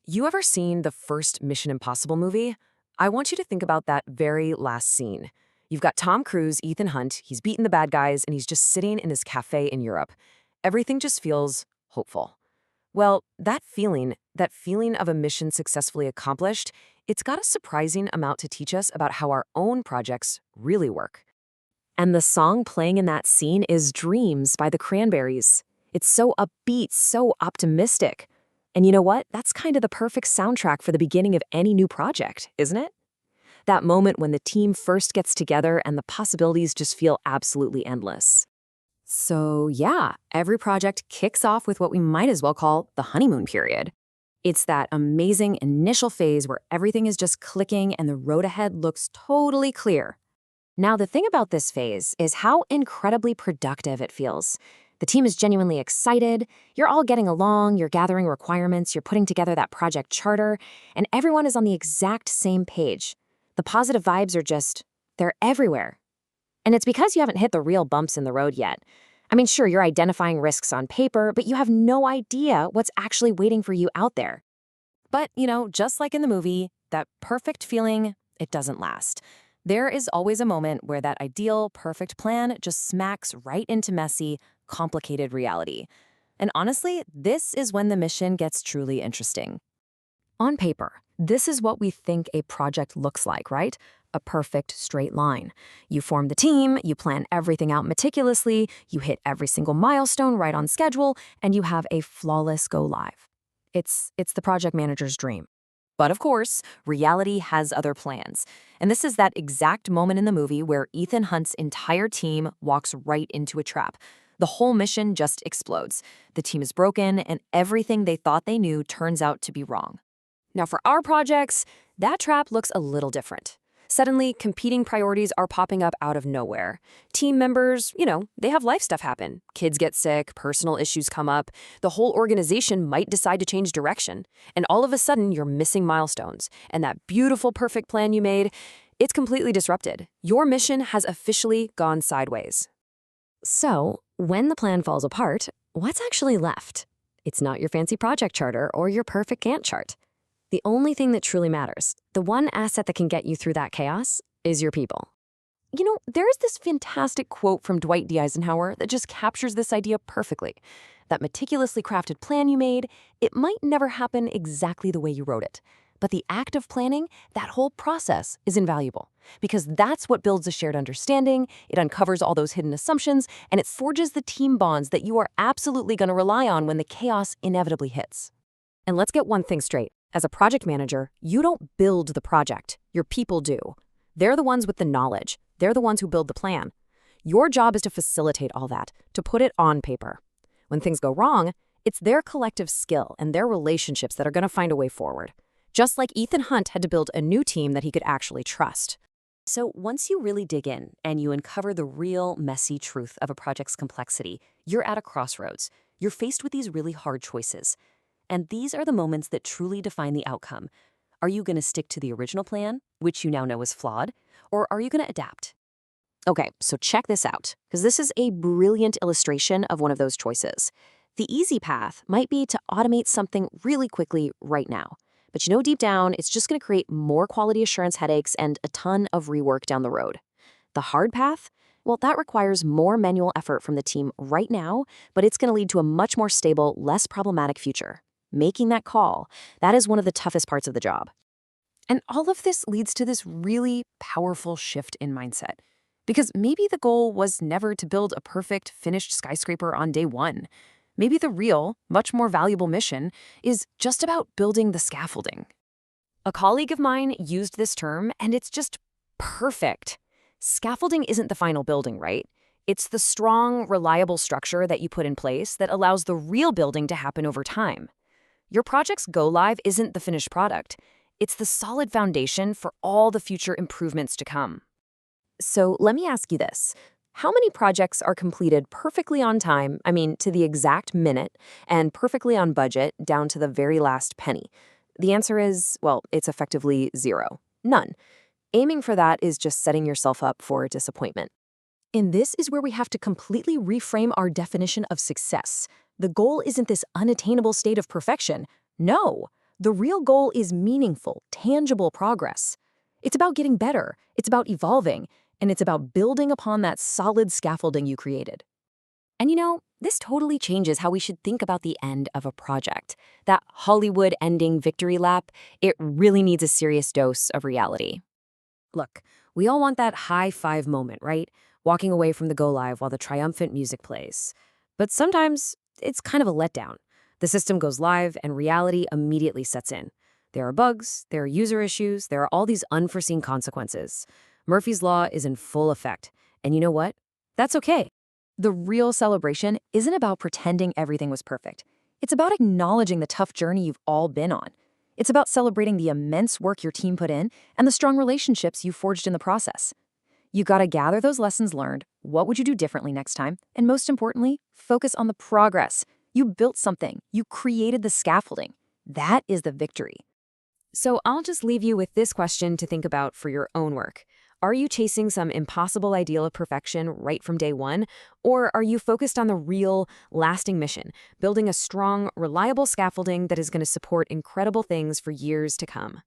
You ever seen the first Mission Impossible movie? I want you to think about that very last scene. You've got Tom Cruise, Ethan Hunt, he's beaten the bad guys, and he's just sitting in this cafe in Europe. Everything just feels hopeful. Well, that feeling of a mission successfully accomplished, it's got a surprising amount to teach us about how our own projects really work. And the song playing in that scene is Dreams by the Cranberries. It's so upbeat, so optimistic. And you know what? That's kind of the perfect soundtrack for the beginning of any new project, isn't it? That moment when the team first gets together and the possibilities just feel absolutely endless. So yeah, every project kicks off with what we might as well call the honeymoon period. It's that amazing initial phase where everything is just clicking and the road ahead looks totally clear. Now, the thing about this phase is how incredibly productive it feels. The team is genuinely excited, you're all getting along, you're gathering requirements, you're putting together that project charter, and everyone is on the exact same page. The positive vibes are they're everywhere. And it's because you haven't hit the real bumps in the road yet. I mean, sure, you're identifying risks on paper, but you have no idea what's actually waiting for you out there. But, just like in the movie, that perfect feeling, it doesn't last. There is always a moment where that ideal, perfect plan just smacks right into messy, complicated reality. And honestly, this is when the mission gets truly interesting. On paper, this is what we think a project looks like, right? A perfect straight line. You form the team, you plan everything out meticulously, you hit every single milestone right on schedule, and you have a flawless go live. It's the project manager's dream. But of course, reality has other plans. And this is that exact moment in the movie where Ethan Hunt's entire team walks right into a trap. The whole mission just explodes. The team is broken, and everything they thought they knew turns out to be wrong. Now, for our projects, that trap looks a little different. Suddenly, competing priorities are popping up out of nowhere. Team members, they have life stuff happen. Kids get sick, personal issues come up. The whole organization might decide to change direction. And all of a sudden, you're missing milestones. And that beautiful, perfect plan you made, it's completely disrupted. Your mission has officially gone sideways. So, when the plan falls apart, what's actually left? It's not your fancy project charter or your perfect Gantt chart. The only thing that truly matters, the one asset that can get you through that chaos, is your people. There's this fantastic quote from Dwight D. Eisenhower that just captures this idea perfectly. That meticulously crafted plan you made, it might never happen exactly the way you wrote it. But the act of planning, that whole process, is invaluable. Because that's what builds a shared understanding, it uncovers all those hidden assumptions, and it forges the team bonds that you are absolutely going to rely on when the chaos inevitably hits. And let's get one thing straight. As a project manager, you don't build the project. Your people do. They're the ones with the knowledge. They're the ones who build the plan. Your job is to facilitate all that, to put it on paper. When things go wrong, it's their collective skill and their relationships that are going to find a way forward. Just like Ethan Hunt had to build a new team that he could actually trust. So once you really dig in and you uncover the real, messy truth of a project's complexity, you're at a crossroads. You're faced with these really hard choices. And these are the moments that truly define the outcome. Are you going to stick to the original plan, which you now know is flawed, or are you going to adapt? Okay, so check this out, because this is a brilliant illustration of one of those choices. The easy path might be to automate something really quickly right now. But deep down, it's just going to create more quality assurance headaches and a ton of rework down the road. The hard path? Well, that requires more manual effort from the team right now, but it's going to lead to a much more stable, less problematic future. Making that call, that is one of the toughest parts of the job. And all of this leads to this really powerful shift in mindset. Because maybe the goal was never to build a perfect, finished skyscraper on day one. Maybe the real, much more valuable mission is just about building the scaffolding. A colleague of mine used this term, and it's just perfect. Scaffolding isn't the final building, right? It's the strong, reliable structure that you put in place that allows the real building to happen over time. Your project's go-live isn't the finished product. It's the solid foundation for all the future improvements to come. So let me ask you this. How many projects are completed perfectly on time, to the exact minute, and perfectly on budget down to the very last penny? The answer is, it's effectively zero. None. Aiming for that is just setting yourself up for disappointment. And this is where we have to completely reframe our definition of success. The goal isn't this unattainable state of perfection. No. The real goal is meaningful, tangible progress. It's about getting better, it's about evolving, and it's about building upon that solid scaffolding you created. And this totally changes how we should think about the end of a project. That Hollywood ending victory lap, it really needs a serious dose of reality. Look, we all want that high five moment, right? Walking away from the go-live while the triumphant music plays. But sometimes it's kind of a letdown. The system goes live and reality immediately sets in. There are bugs, there are user issues, there are all these unforeseen consequences. Murphy's Law is in full effect. And you know what? That's okay. The real celebration isn't about pretending everything was perfect. It's about acknowledging the tough journey you've all been on. It's about celebrating the immense work your team put in and the strong relationships you forged in the process. You gotta gather those lessons learned, what would you do differently next time, and most importantly, focus on the progress. You built something, you created the scaffolding. That is the victory. So I'll just leave you with this question to think about for your own work. Are you chasing some impossible ideal of perfection right from day one? Or are you focused on the real, lasting mission, building a strong, reliable scaffolding that is going to support incredible things for years to come?